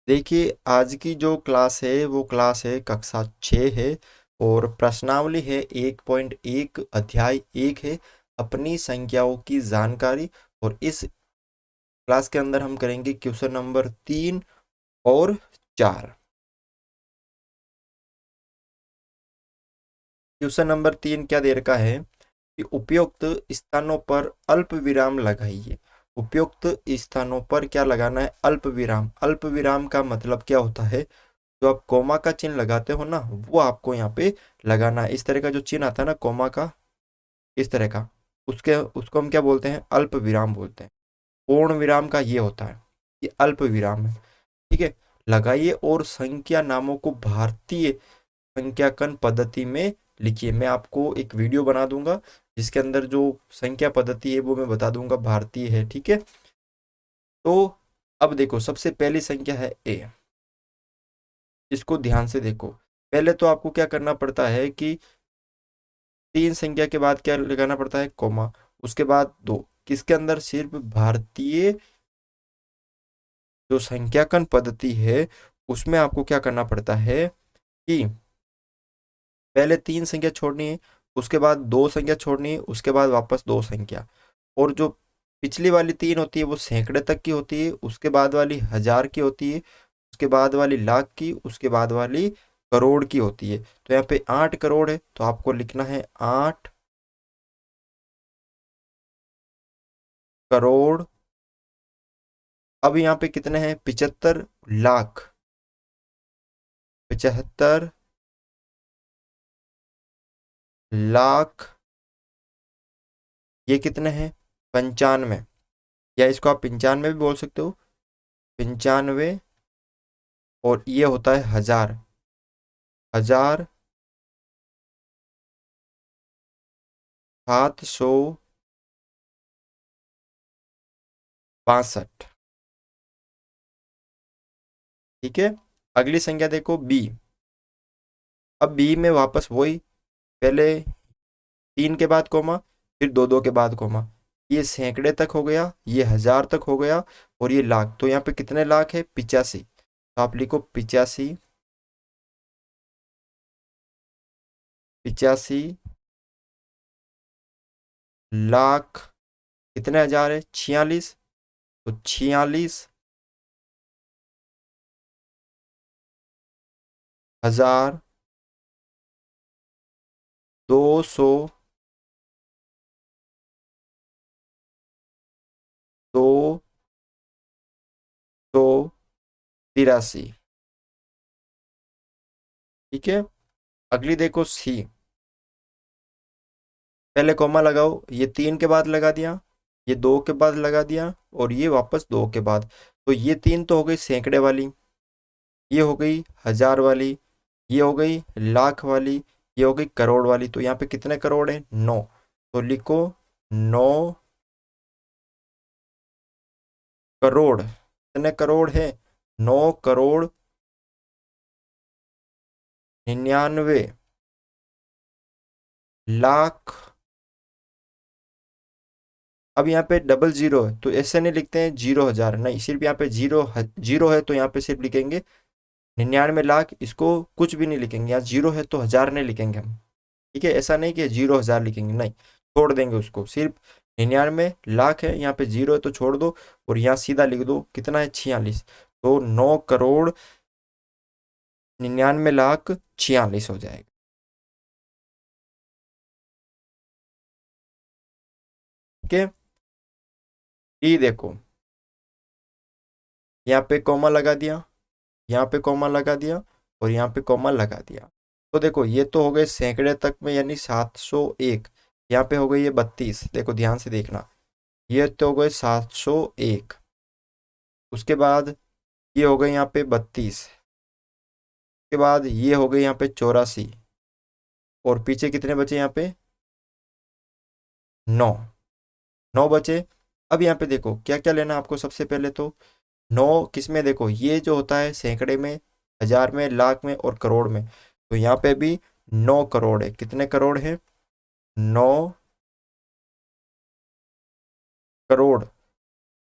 देखिए, आज की जो क्लास है वो क्लास है कक्षा 6 है और प्रश्नावली है 1.1 अध्याय 1 है अपनी संख्याओं की जानकारी। और इस क्लास के अंदर हम करेंगे क्वेश्चन नंबर 3 और 4। क्वेश्चन नंबर 3 क्या दे रखा है कि उपयुक्त स्थानों पर अल्प विराम लगाइए। उपयुक्त स्थानों पर क्या लगाना है? अल्प विराम। अल्प विराम का मतलब क्या होता है? जो आप कोमा का चिन्ह लगाते हो ना, वो आपको यहाँ पे लगाना है। इस तरह का जो चिन्ह आता है ना कोमा का, इस तरह का, उसके उसको हम क्या बोलते हैं? अल्प विराम बोलते हैं। पूर्ण विराम का ये होता है, ये अल्प विराम है। ठीक है, लगाइए और संख्या नामों को भारतीय संख्याकन पद्धति में लिखिए। मैं आपको एक वीडियो बना दूंगा जिसके अंदर जो संख्या पद्धति है वो मैं बता दूंगा, भारतीय है। ठीक है, तो अब देखो, सबसे पहली संख्या है ए। इसको ध्यान से देखो। पहले तो आपको क्या करना पड़ता है कि तीन संख्या के बाद क्या लगाना पड़ता है? कोमा। उसके बाद दो, किसके अंदर? सिर्फ भारतीय जो संख्याकन पद्धति है उसमें आपको क्या करना पड़ता है कि पहले तीन संख्या छोड़नी है, उसके बाद दो संख्या छोड़नी है, उसके बाद वापस दो संख्या। और जो पिछली वाली तीन होती है वो सैकड़े तक की होती है, उसके बाद वाली हजार की होती है, उसके बाद वाली लाख की, उसके बाद वाली करोड़ की होती है। तो यहाँ पे 8 करोड़ है तो आपको लिखना है 8 करोड़। अब यहाँ पे कितने हैं? 75 लाख। 75 लाख। ये कितने हैं? 95। या इसको आप 95 भी बोल सकते हो, 95। और ये होता है हजार। 1762। ठीक है, अगली संख्या देखो बी। अब बी में वापस वही, पहले तीन के बाद कोमा, फिर दो दो के बाद कोमा। ये सैकड़े तक हो गया, ये हजार तक हो गया, और ये लाख। तो यहाँ पे कितने लाख है? 85। तो आप लिखो 85 लाख। कितने हजार है? 46। तो 46,283। ठीक है, अगली देखो सी। पहले कॉमा लगाओ, ये तीन के बाद लगा दिया, ये दो के बाद लगा दिया, और ये वापस दो के बाद। तो ये तीन तो हो गई सैकड़े वाली, ये हो गई हजार वाली, ये हो गई लाख वाली, ये हो गई करोड़ वाली। तो यहाँ पे कितने करोड़ है? 9। तो लिखो 9 करोड़। कितने करोड़ है? 9 करोड़ 99 लाख। अब यहाँ पे डबल जीरो है तो ऐसे नहीं लिखते हैं 0,000, नहीं, सिर्फ यहाँ पे जीरो जीरो है तो यहाँ पे सिर्फ लिखेंगे 99 लाख। इसको कुछ भी नहीं लिखेंगे, यहाँ जीरो है तो हजार नहीं लिखेंगे हम। ठीक है, ऐसा नहीं कि 0,000 लिखेंगे, नहीं, छोड़ देंगे उसको। सिर्फ 99 लाख है, यहाँ पे जीरो है तो छोड़ दो, और यहाँ सीधा लिख दो कितना है? 46। तो 9 करोड़ 99 लाख 46 हो जाएगा। ठीक है, ये देखो, यहाँ पे कॉमा लगा दिया, यहाँ पे कॉमा लगा दिया, और यहाँ पे कॉमा लगा दिया। तो देखो, ये तो हो गए सैकड़े तक में, यानी 701। यहाँ पे हो गई ये 32। देखो ध्यान से देखना, ये तो हो गए 701। उसके बाद ये हो गए यहाँ पे 32। उसके बाद ये हो गए यहाँ पे 84। और पीछे कितने बचे? यहाँ पे 9। 9 बचे। अब यहाँ पे देखो क्या क्या लेना है आपको। सबसे पहले तो 9 किस में? देखो, ये जो होता है सैकड़े में, हजार में, लाख में और करोड़ में। तो यहाँ पे भी 9 करोड़ है। कितने करोड़ है? 9 करोड़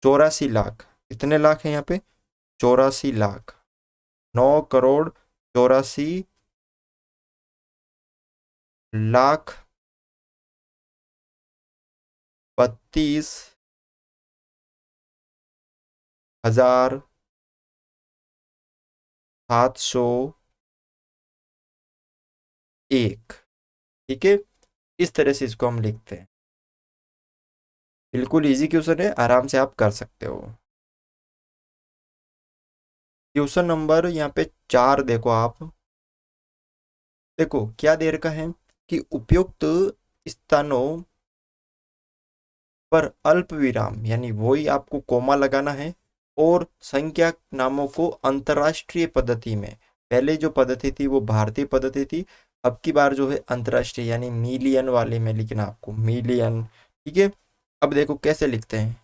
84 लाख। कितने लाख है यहाँ पे? 84 लाख, 9 करोड़ 84 लाख 32,701। ठीक है, इस तरह से इसको हम लिखते हैं। बिल्कुल इजी क्वेश्चन है, आराम से आप कर सकते हो। क्वेश्चन नंबर यहाँ पे 4 देखो आप। देखो क्या दे रखा है कि उपयुक्त स्थानों पर अल्प विराम, यानी वही आपको कोमा लगाना है, और संख्या नामों को अंतरराष्ट्रीय पद्धति में, पहले जो पद्धति थी वो भारतीय पद्धति थी, अब की बार जो है अंतरराष्ट्रीय यानी मिलियन वाले में लिखना आपको, मिलियन। ठीक है, अब देखो कैसे लिखते हैं,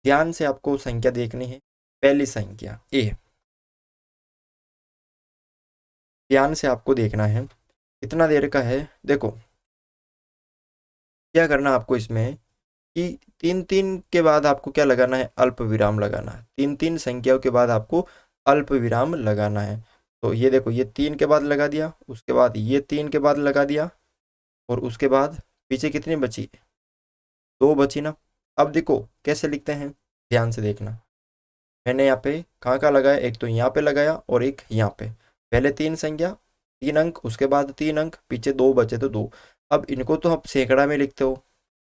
ध्यान से आपको संख्या देखनी है। पहली संख्या ए, ध्यान से आपको देखना है कितना देर का है। देखो क्या करना आपको इसमें कि तीन तीन के बाद आपको क्या लगाना है, अल्प विराम लगाना है। तीन तीन संख्याओं के बाद आपको अल्प विराम लगाना है। तो ये देखो, ये 3 के बाद लगा दिया, उसके बाद ये 3 के बाद लगा दिया, और उसके बाद पीछे कितनी बची, 2 बची ना। अब देखो कैसे लिखते हैं, ध्यान से देखना। मैंने यहाँ पे कहाँ कहाँ लगाया, एक तो यहाँ पे लगाया और एक यहाँ पे। पहले 3 संख्या 3 अंक, उसके बाद 3 अंक, पीछे 2 बचे तो 2। अब इनको तो आप सैकड़ा में लिखते हो,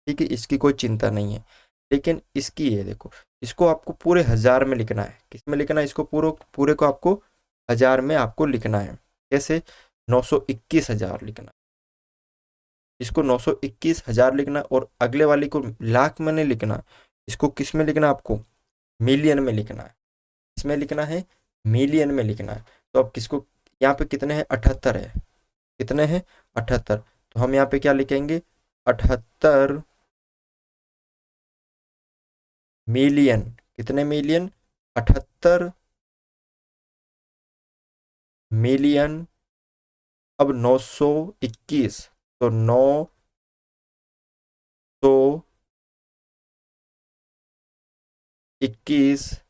ठीक है, इसकी कोई चिंता नहीं है। लेकिन इसकी ये देखो, इसको आपको पूरे 1000 में लिखना है। किस में लिखना है इसको, पूरे पूरे को आपको 1000 में आपको लिखना है। कैसे, 921,000 लिखना है इसको, 921,000 लिखना है। और अगले वाली को लाख में नहीं लिखना, इसको किस में लिखना है आपको, मिलियन में लिखना है। इसमें लिखना है, मिलियन में लिखना है। तो अब किसको, यहाँ पे कितने हैं, 78 है। कितने हैं, 78। तो हम यहाँ पे क्या लिखेंगे, 78 मिलियन। कितने मिलियन, 78 मिलियन। अब 921, तो 921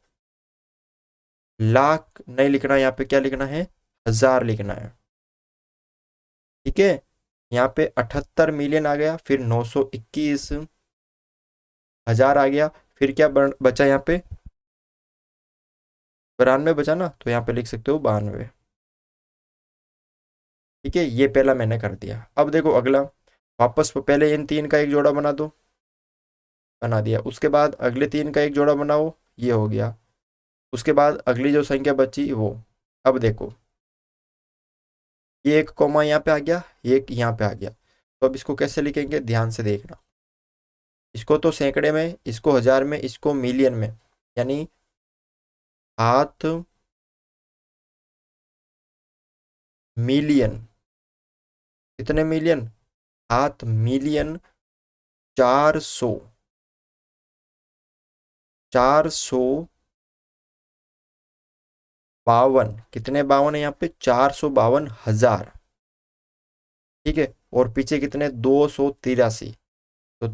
लाख नहीं लिखना, यहाँ पे क्या लिखना है, 1000 लिखना है। ठीक है, यहाँ पे 78 मिलियन आ गया, फिर 921,000 आ गया, फिर क्या बचा यहाँ पे, 92 बचा ना, तो यहाँ पे लिख सकते हो 92। ठीक है, ये पहला मैंने कर दिया। अब देखो अगला, वापस पहले इन 3 का एक जोड़ा बना दो, बना दिया। उसके बाद अगले 3 का एक जोड़ा बनाओ, ये हो गया। उसके बाद अगली जो संख्या बची वो, अब देखो ये एक कॉमा यहाँ पे आ गया, ये एक यहाँ पे आ गया। तो अब इसको कैसे लिखेंगे, ध्यान से देखना। इसको तो सैकड़े में, इसको 1000 में, इसको मिलियन में, यानी 7 मिलियन। कितने मिलियन, 7 मिलियन 400, 452। कितने 52 है यहाँ पे, 452,000। ठीक है, और पीछे कितने, 283। तो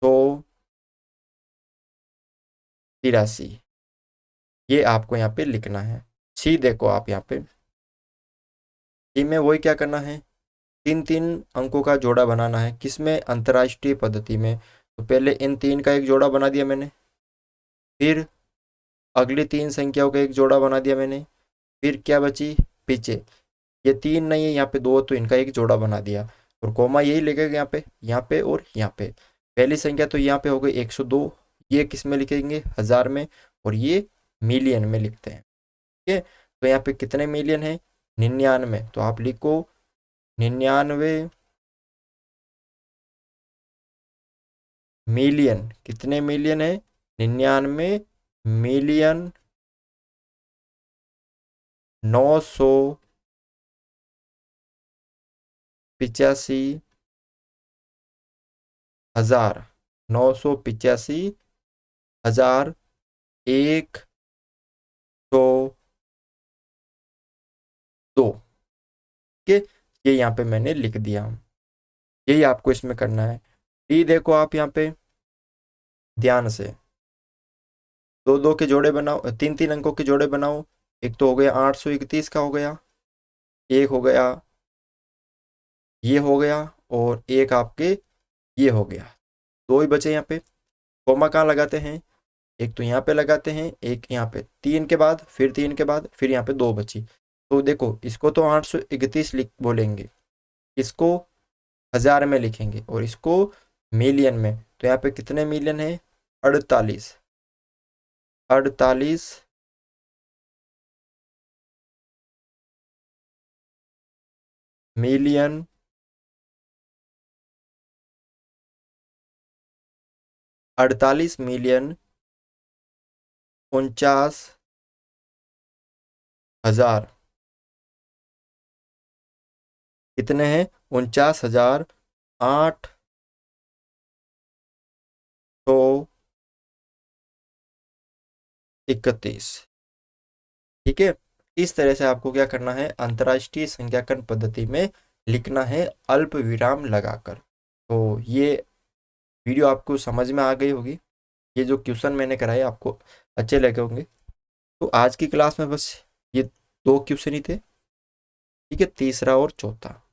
283, ये आपको यहाँ पे लिखना है। सी देखो आप यहाँ पे, सी में वही क्या करना है, 3 3 अंकों का जोड़ा बनाना है। किसमें, अंतर्राष्ट्रीय पद्धति में। तो पहले इन 3 का एक जोड़ा बना दिया मैंने, फिर अगली 3 संख्याओं का एक जोड़ा बना दिया मैंने, फिर क्या बची पीछे, ये 3 नहीं है यहाँ पे 2, तो इनका एक जोड़ा बना दिया। और कोमा यही लगेगा यहाँ पे और यहाँ पे। पहली संख्या तो यहाँ पे हो गई 102, ये किस में लिखेंगे, 1000 में, और ये मिलियन में लिखते हैं। ठीक है, तो यहाँ पे कितने मिलियन है, 99। तो आप लिखो 99 मिलियन। कितने मिलियन है, 99 मिलियन 985,000, 985,000 102। के ये यहाँ पे मैंने लिख दिया। यही आपको इसमें करना है। डी देखो आप यहाँ पे ध्यान से, दो दो के जोड़े बनाओ, तीन तीन अंकों के जोड़े बनाओ। एक तो हो गया 831 का हो गया, एक हो गया ये हो गया, और एक आपके ये हो गया। दो ही बचे यहाँ पे। कोमा कहाँ लगाते हैं? एक तो यहाँ पे लगाते हैं, एक यहाँ पे, तीन के बाद फिर तीन के बाद फिर यहाँ पे दो बची। तो देखो इसको तो 831 लिख बोलेंगे, इसको हजार में लिखेंगे और इसको मिलियन में। तो यहाँ पे कितने मिलियन है? 48। 48 मिलियन 48 मिलियन 49 हजार। कितने हैं? 49,831। ठीक है। इस तरह से आपको क्या करना है, अंतर्राष्ट्रीय संख्याकन पद्धति में लिखना है अल्प विराम लगाकर। तो ये वीडियो आपको समझ में आ गई होगी। ये जो क्वेश्चन मैंने कराए आपको अच्छे लगे होंगे। तो आज की क्लास में बस ये दो क्वेश्चन ही थे। ठीक है, तीसरा और चौथा।